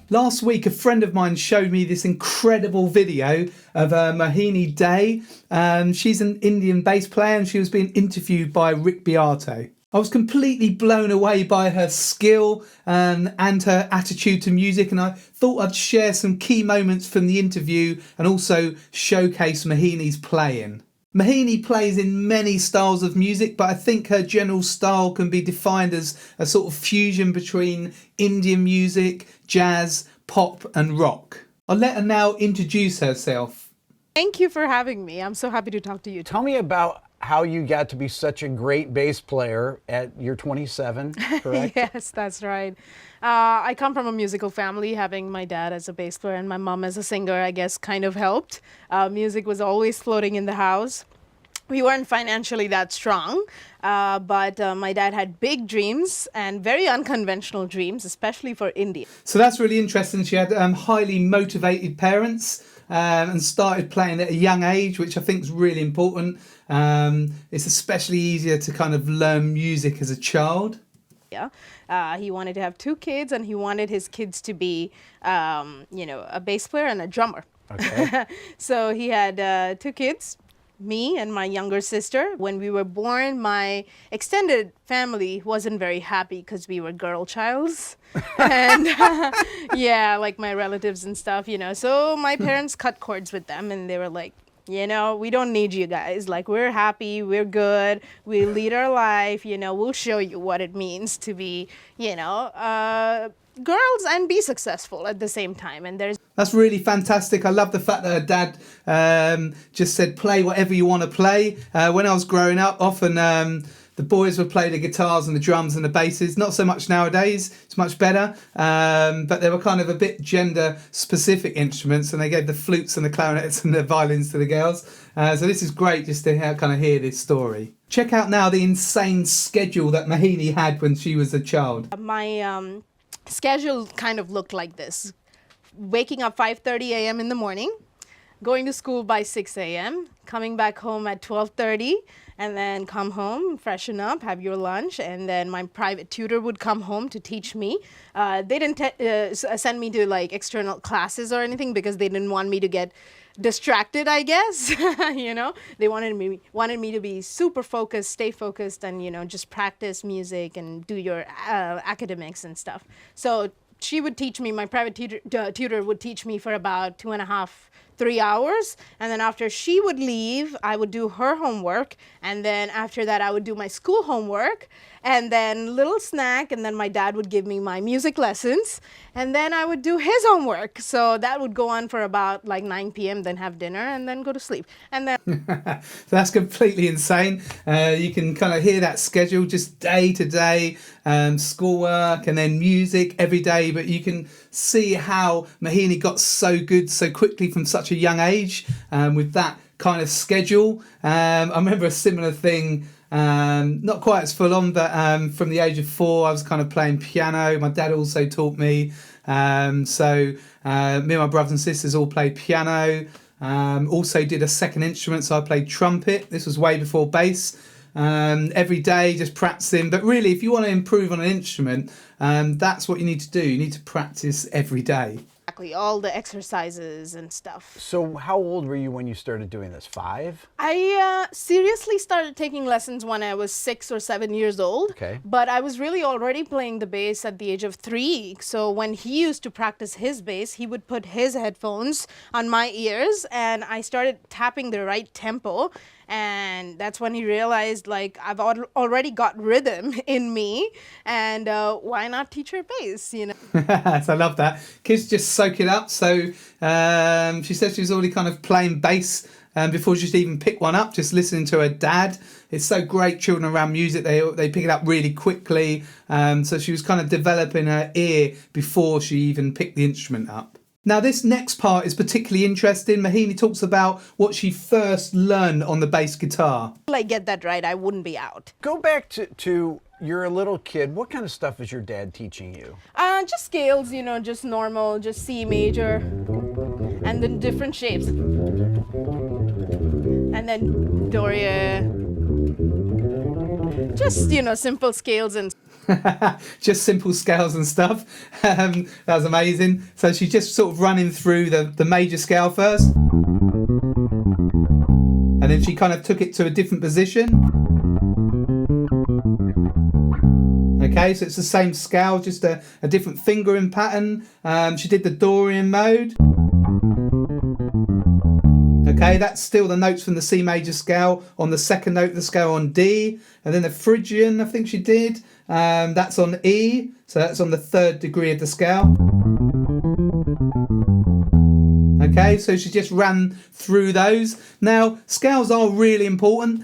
Last week, a friend of mine showed me this incredible video of Mohini Dey. She's an Indian bass player and she was being interviewed by Rick Beato. I was completely blown away by her skill and her attitude to music, and I thought I'd share some key moments from the interview and also showcase Mohini's playing. Mohini plays in many styles of music, but I think her general style can be defined as a sort of fusion between Indian music, jazz, pop and rock. I'll let her now introduce herself. Thank you for having me. I'm so happy to talk to you. Tell me about how you got to be such a great bass player at you're 27, correct? Yes, that's right. I come from a musical family, having my dad as a bass player and my mom as a singer, I guess, kind of helped. Music was always floating in the house. We weren't financially that strong, but my dad had big dreams and very unconventional dreams, especially for India. So that's really interesting. She had highly motivated parents and started playing at a young age, which I think is really important. It's especially easier to kind of learn music as a child. Yeah, he wanted to have 2 kids, and he wanted his kids to be, a bass player and a drummer. Okay. So he had 2 kids. Me and my younger sister. When we were born, my extended family wasn't very happy because we were girl childs. And yeah, like my relatives and stuff, So my parents cut cords with them and they were like, we don't need you guys. Like, we're happy, we're good, we lead our life, we'll show you what it means to be, girls and be successful at the same time. And that's really fantastic. I love the fact that her dad just said play whatever you want to play. When I was growing up, often the boys would play the guitars and the drums and the basses. Not so much nowadays, it's much better, but they were kind of a bit gender specific instruments, and they gave the flutes and the clarinets and the violins to the girls. So this is great just to kind of hear this story. Check out now the insane schedule that Mohini had when she was a child. My schedule kind of looked like this. Waking up 5:30 a.m. in the morning, going to school by 6 a.m., coming back home at 12:30, and then come home, freshen up, have your lunch, and then my private tutor would come home to teach me. They didn't send me to like external classes or anything because they didn't want me to get distracted, I guess. They wanted me to be super focused, stay focused, and just practice music and do your academics and stuff. So she would teach me, my private tutor would teach me for about 2.5, 3 hours. And then after she would leave, I would do her homework. And then after that, I would do my school homework. And then little snack. And then my dad would give me my music lessons. And then I would do his homework. So that would go on for about like 9 p.m., then have dinner and then go to sleep. And then that's completely insane. You can kind of hear that schedule just day to day, schoolwork and then music every day. But you can see how Mohini got so good so quickly from such a young age with that kind of schedule. I remember a similar thing, not quite as full on, but from the age of 4 I was kind of playing piano. My dad also taught me, so me and my brothers and sisters all played piano. Also did a second instrument, so I played trumpet. This was way before bass. Every day just practicing, but really if you want to improve on an instrument, that's what you need to do. You need to practice every day. Exactly, all the exercises and stuff. So how old were you when you started doing this? 5? I seriously started taking lessons when I was 6 or 7 years old. Okay. But I was really already playing the bass at the age of 3. So when he used to practice his bass, he would put his headphones on my ears and I started tapping the right tempo. And that's when he realized, like, I've already got rhythm in me, and why not teach her bass, So I love that. Kids just soak it up. So she said she was already kind of playing bass before she'd even pick one up, just listening to her dad. It's so great, children around music, they pick it up really quickly. So she was kind of developing her ear before she even picked the instrument up. Now this next part is particularly interesting. Mohini talks about what she first learned on the bass guitar. If I get that right, I wouldn't be out. Go back to you're a little kid. What kind of stuff is your dad teaching you? Just scales, you know, just normal, just C major, and then different shapes. And then Dorian. Just, you know, simple scales and... Just simple scales and stuff. That was amazing. So she's just sort of running through the major scale first. And then she kind of took it to a different position. Okay, so it's the same scale, just a different fingering pattern. She did the Dorian mode. Okay, that's still the notes from the C major scale on the second note of the scale on D. And then the Phrygian, I think she did. That's on E, so that's on the third degree of the scale. Okay, so she just ran through those. Now, scales are really important.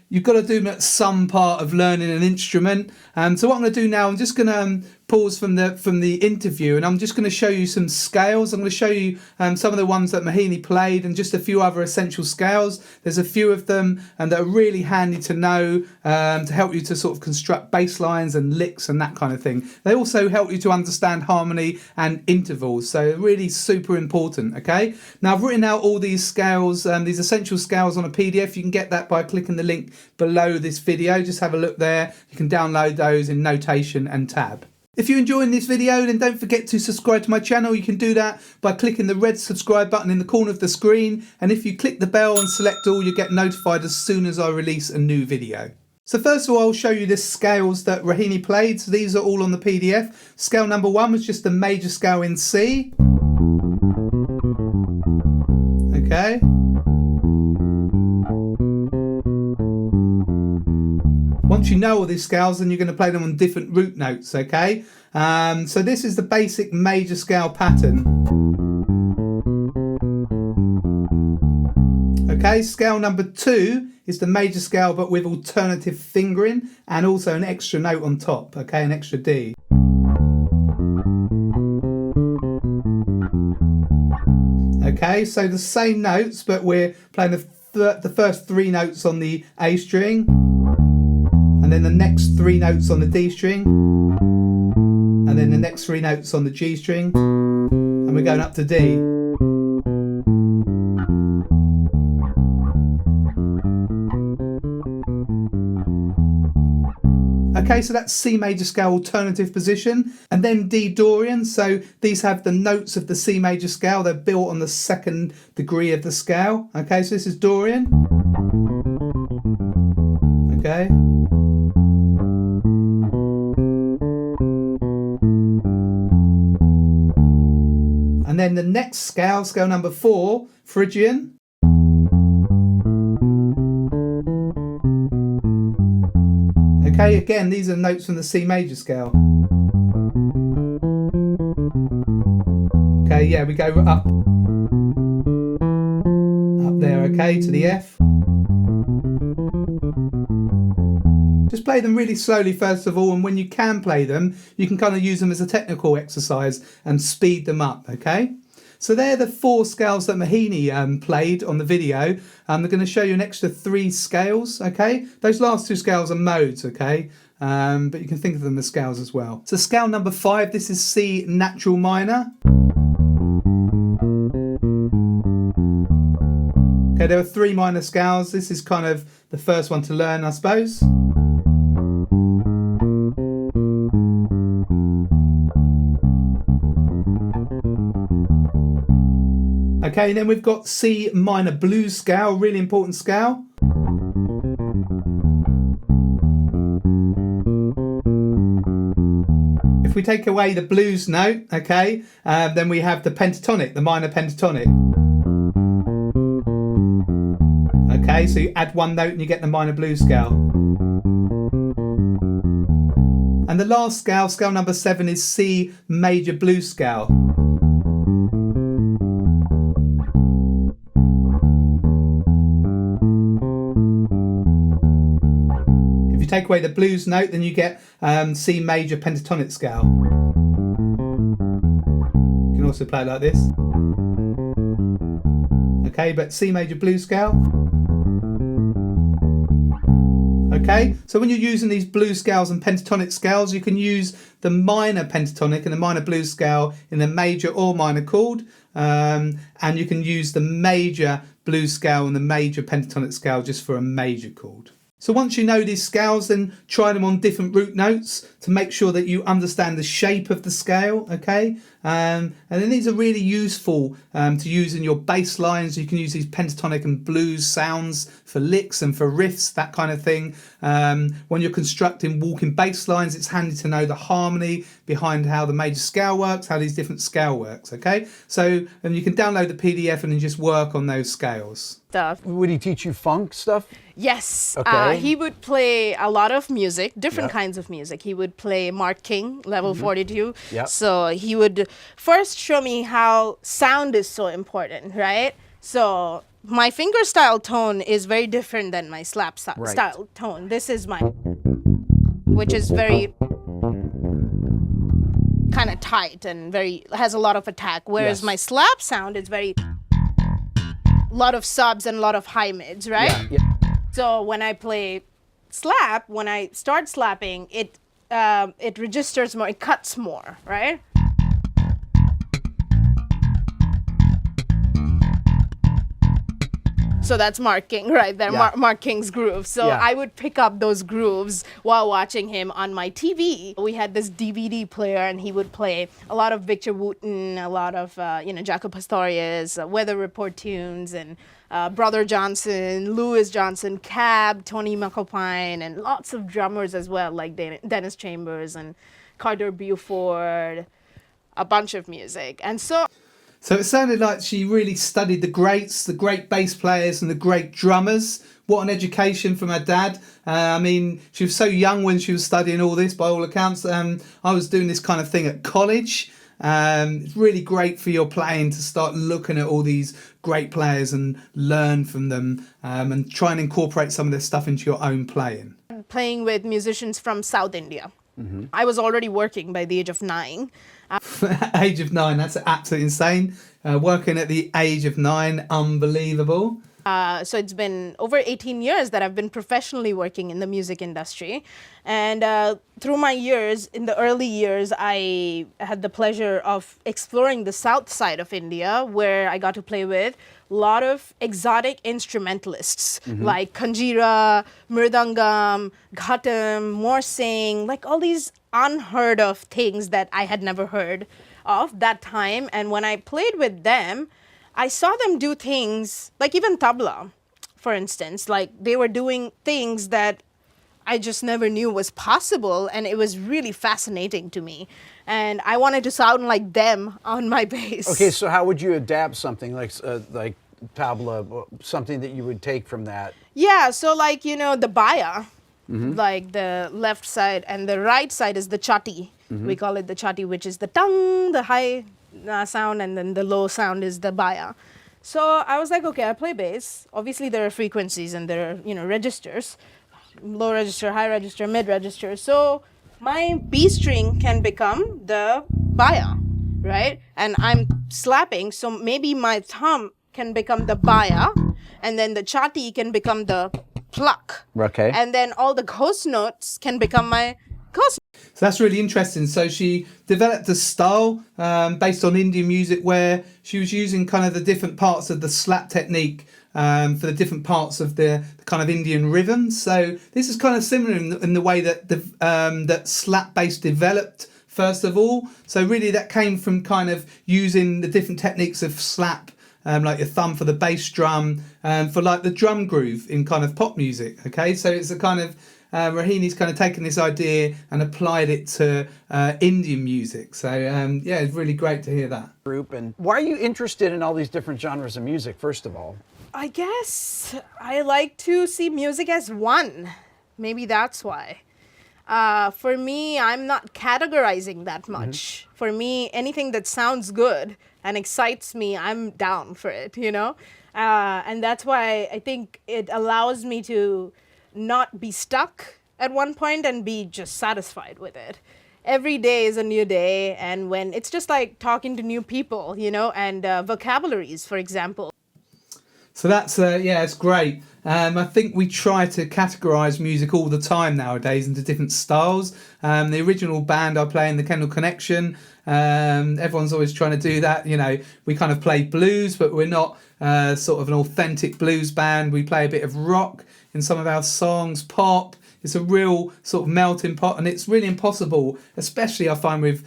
You've got to do them at some part of learning an instrument. So what I'm going to do now, I'm just going to pause from the interview, and I'm just going to show you some scales. I'm going to show you some of the ones that Mohini played and just a few other essential scales. There's a few of them that are really handy to know to help you to sort of construct bass lines and licks and that kind of thing. They also help you to understand harmony and intervals, so really super important. Okay, now I've written out all these scales, these essential scales on a PDF. You can get that by clicking the link below this video. Just have a look there. You can download those in Notation and Tab. If you're enjoying this video, then don't forget to subscribe to my channel. You can do that by clicking the red subscribe button in the corner of the screen. And if you click the bell and select all, you get notified as soon as I release a new video. So first of all, I'll show you the scales that Rohini played. So these are all on the PDF. Scale number 1 was just the major scale in C. Okay. Once you know all these scales, then you're going to play them on different root notes, okay? So this is the basic major scale pattern. Okay, scale number 2 is the major scale but with alternative fingering and also an extra note on top, okay, an extra D. Okay, so the same notes, but we're playing the first 3 notes on the A string, and then the next 3 notes on the D string, and then the next 3 notes on the G string, and we're going up to D. Okay, so that's C major scale alternative position, and then D Dorian. So these have the notes of the C major scale. They're built on the second degree of the scale. Okay, so this is Dorian. Okay. And then the next scale, scale number 4, Phrygian. Okay, again, these are notes from the C major scale. Okay, yeah, we go up there, okay, to the F. Just play them really slowly first of all, and when you can play them, you can kind of use them as a technical exercise and speed them up, okay? So they're the 4 scales that Mohini played on the video. They're going to show you an extra 3 scales, okay? Those last 2 scales are modes, okay? But you can think of them as scales as well. So scale number 5, this is C natural minor. Okay, there are 3 minor scales. This is kind of the first one to learn, I suppose. Okay, and then we've got C minor blues scale, really important scale. If we take away the blues note, okay, then we have the pentatonic, the minor pentatonic. Okay, so you add 1 note and you get the minor blues scale. And the last scale, scale number 7, is C major blues scale. If you take away the blues note, then you get C major pentatonic scale. You can can also play it like this. Okay, but C major blues scale. Okay, so when you're using these blues scales and pentatonic scales, you can use the minor pentatonic and the minor blues scale in the major or minor chord, and you can use the major blues scale and the major pentatonic scale just for a major chord. So once you know these scales, then try them on different root notes to make sure that you understand the shape of the scale, okay? And then these are really useful to use in your bass lines. You can use these pentatonic and blues sounds for licks and for riffs, that kind of thing. When you're constructing walking bass lines, it's handy to know the harmony behind how the major scale works, how these different scale works, okay? So you can download the PDF and then just work on those scales. Stuff. Would he teach you funk stuff? Yes, Okay. he would play a lot of music, different Yep. kinds of music. He would play Mark King, level 42. Yep. So he would first show me how sound is so important, right? So my fingerstyle tone is very different than my slap Right. style tone. This is my, which is very kind of tight and has a lot of attack, whereas Yes. my slap sound is very lot of subs and a lot of high mids, right? Yeah. So when I play slap, when I start slapping, it registers more, it cuts more, right? So that's Mark King right there, Yeah. Mark King's groove. So Yeah. I would pick up those grooves while watching him on my TV. We had this DVD player and he would play a lot of Victor Wooten, a lot of, Jaco Pastorius, Weather Report tunes, and Brother Johnson, Louis Johnson, Cab, Tony McAlpine, and lots of drummers as well, like Dennis Chambers and Carter Buford, a bunch of music. And so So it sounded like she really studied the greats, the great bass players and the great drummers. What an education from her dad. I mean, she was so young when she was studying all this, by all accounts. I was doing this kind of thing at college. It's really great for your playing to start looking at all these great players and learn from them, and try and incorporate some of this stuff into your own playing. playing with musicians from South India. I was already working by the age of 9. Age of 9, that's absolutely insane. Working at the age of 9, unbelievable. So it's been over 18 years that I've been professionally working in the music industry. And through my years, in the early years, I had the pleasure of exploring the south side of India, where I got to play with a lot of exotic instrumentalists like Kanjira, Mridangam, Ghatam, Morsing, like all these unheard of things that I had never heard of that time. And when I played with them, I saw them do things, like even tabla, for instance, like they were doing things that I just never knew was possible, and it was really fascinating to me. And I wanted to sound like them on my bass. Okay, so how would you adapt something like tabla, something that you would take from that? Yeah, so like, the baya, like the left side, and the right side is the chati. We call it the chati, which is the tongue, the high sound, and then the low sound is the baya. So I was like, okay, I play bass. Obviously there are frequencies and there are, registers, low register, high register, mid register. So my B string can become the baya, right? And I'm slapping, so maybe my thumb can become the baya, and then the chati can become the pluck. Okay. And then all the ghost notes can become my ghost. So that's really interesting. So she developed a style based on Indian music where she was using kind of the different parts of the slap technique for the different parts of the kind of Indian rhythms. So this is kind of similar in the way that that slap bass developed first of all. So really that came from kind of using the different techniques of slap, like your thumb for the bass drum, for like the drum groove in kind of pop music. Okay, so it's a kind of Rohini's kind of taken this idea and applied it to Indian music. So yeah, it's really great to hear that. Group. And why are you interested in all these different genres of music, first of all? I guess I like to see music as one. Maybe that's why. For me, I'm not categorizing that much. For me, anything that sounds good and excites me, I'm down for it, And that's why I think it allows me to not be stuck at one point and be just satisfied with it. every day is a new day, and when it's just like talking to new people, you know, and vocabularies, for example. So that's yeah, it's great. I think we try to categorize music all the time nowadays into different styles. The original band I play in the Kendall Connection, everyone's always trying to do that. You know, we kind of play blues, but we're not sort of an authentic blues band. We play a bit of rock in some of our songs, pop. It's a real sort of melting pot, and it's really impossible, especially I find with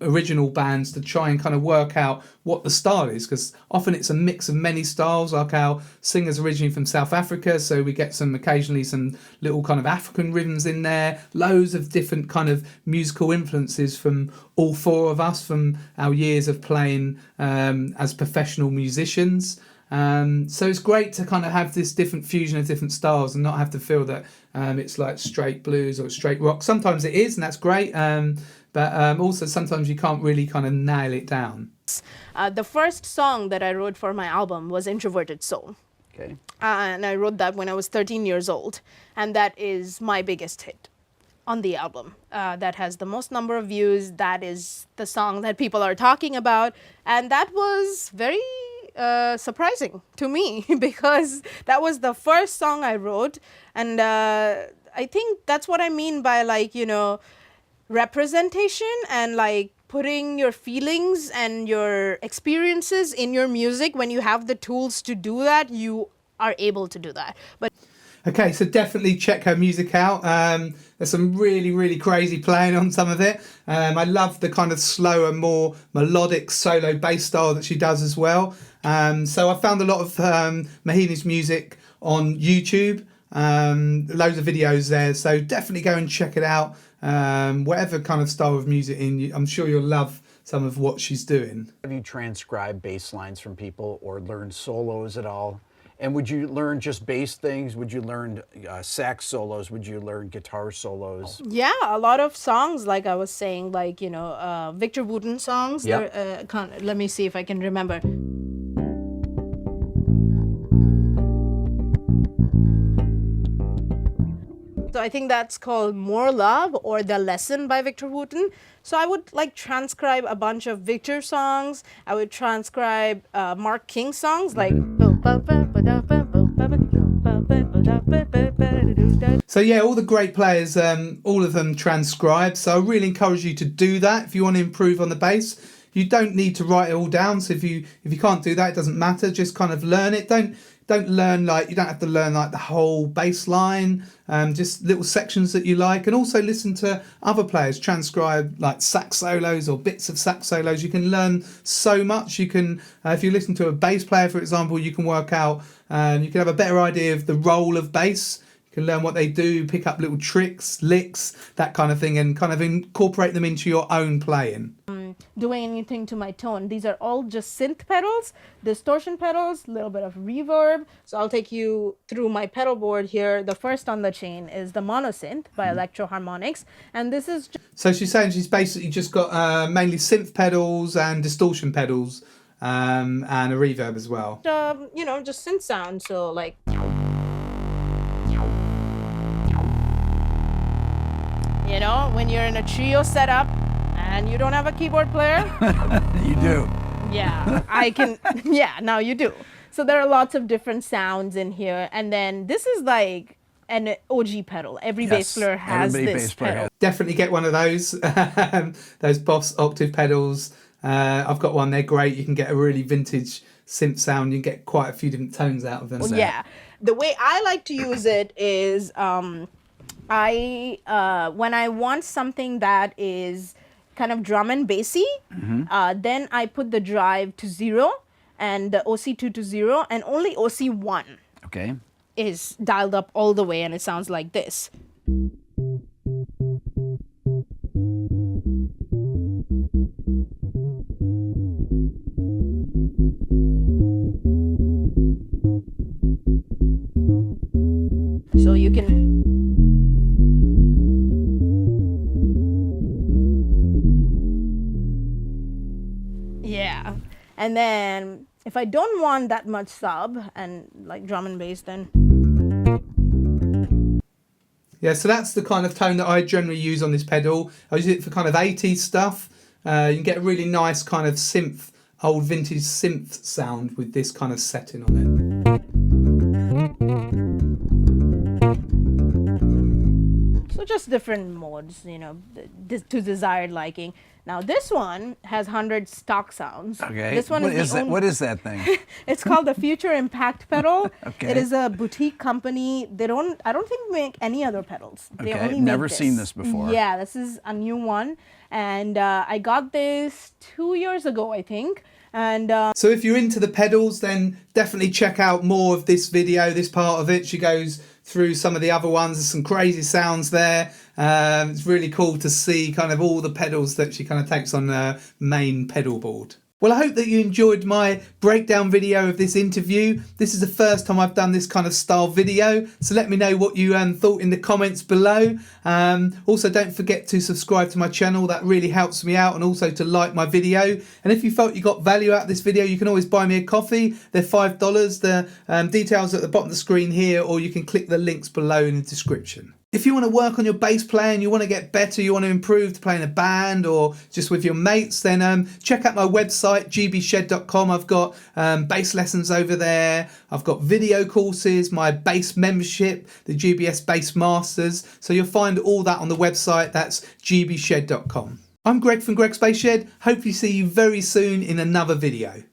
original bands, to try and kind of work out what the style is, because often it's a mix of many styles. Like our singer's originally from South Africa, so we get occasionally some little kind of African rhythms in there, loads of different kind of musical influences from all four of us from our years of playing as professional musicians. So it's great to kind of have this different fusion of different styles and not have to feel that it's like straight blues or straight rock. Sometimes it is, and that's great, but also sometimes you can't really kind of nail it down. The first song that I wrote for my album was Introverted Soul. Okay. And I wrote that when I was 13 years old, and that is my biggest hit on the album. That has the most number of views. That is the song that people are talking about, and that was very surprising to me because that was the first song I wrote, and I think that's what I mean by, like, you know, representation and like putting your feelings and your experiences in your music. When you have the tools to do that, you are able to do that. But okay, so definitely check her music out. There's some really, really crazy playing on some of it. I love the kind of slower, more melodic solo bass style that she does as well. So I found a lot of Mohini's music on YouTube. Loads of videos there, so definitely go and check it out. Whatever kind of style of music I'm sure you'll love some of what she's doing. Have you transcribed bass lines from people or learned solos at all? And would you learn just bass things? Would you learn sax solos? Would you learn guitar solos? yeah, a lot of songs, like I was saying, like, you know, Victor Wooten songs. Yep. Let me see if I can remember. So I think that's called More Love or The Lesson by Victor Wooten. So I would like transcribe a bunch of Victor songs. I would transcribe Mark King songs like. So yeah, all the great players, all of them transcribe. So I really encourage you to do that if you want to improve on the bass. You don't need to write it all down. So if you can't do that, it doesn't matter. Just kind of learn it. Don't learn, like, you don't have to learn like the whole bass line, just little sections that you like. And also listen to other players transcribe like sax solos or bits of sax solos. You can learn so much. You can, if you listen to a bass player, for example, you can work out, you can have a better idea of the role of bass. You can learn what they do, pick up little tricks, licks, that kind of thing, and kind of incorporate them into your own playing. Doing anything to my tone. These are all just synth pedals, distortion pedals, a little bit of reverb. So I'll take you through my pedal board here. The first on the chain is the monosynth by Electro Harmonics, and this is So she's saying she's basically just got mainly synth pedals and distortion pedals, and a reverb as well. you know, just synth sound. So like, you know, when you're in a trio setup and you don't have a keyboard player. You do. Yeah, I can. Yeah, now you do. So there are lots of different sounds in here. And then this is like an OG pedal. Every bass player has this pedal. Definitely get one of those, those Boss octave pedals. I've got one, they're great. You can get a really vintage synth sound. You can get quite a few different tones out of them. Well, yeah, the way I like to use it is when I want something that is kind of drum and bassy, then I put the drive to 0 and the OC2 to 0, and only OC1 Okay. is dialed up all the way, and it sounds like this. So you can. Yeah. And then if I don't want that much sub and like drum and bass, then. Yeah, so that's the kind of tone that I generally use on this pedal. I use it for kind of 80s stuff. You can get a really nice kind of synth, old vintage synth sound with this kind of setting on it. So just different modes, you know, to desired liking. Now this one has 100 stock sounds. Okay. This one What is that thing? It's called the Future Impact pedal. Okay. It is a boutique company. I don't think they make any other pedals. They Okay, only never make seen this before. Yeah, this is a new one. And I got this 2 years ago, I think. And So if you're into the pedals, then definitely check out more of this video, this part of it. She goes through some of the other ones. There's some crazy sounds there. It's really cool to see kind of all the pedals that she kind of takes on the main pedal board. Well, I hope that you enjoyed my breakdown video of this interview. This is the first time I've done this kind of style video, so let me know what you thought in the comments below. Also, don't forget to subscribe to my channel. That really helps me out, and also to like my video. And if you felt you got value out of this video, you can always buy me a coffee. They're $5. The details are at the bottom of the screen here, or you can click the links below in the description. If you want to work on your bass playing, you want to get better, you want to improve to play in a band or just with your mates, then check out my website, gbshed.com. I've got bass lessons over there. I've got video courses, my bass membership, the GBS Bass Masters. So you'll find all that on the website. That's gbshed.com. I'm Greg from Greg's Bass Shed. Hopefully see you very soon in another video.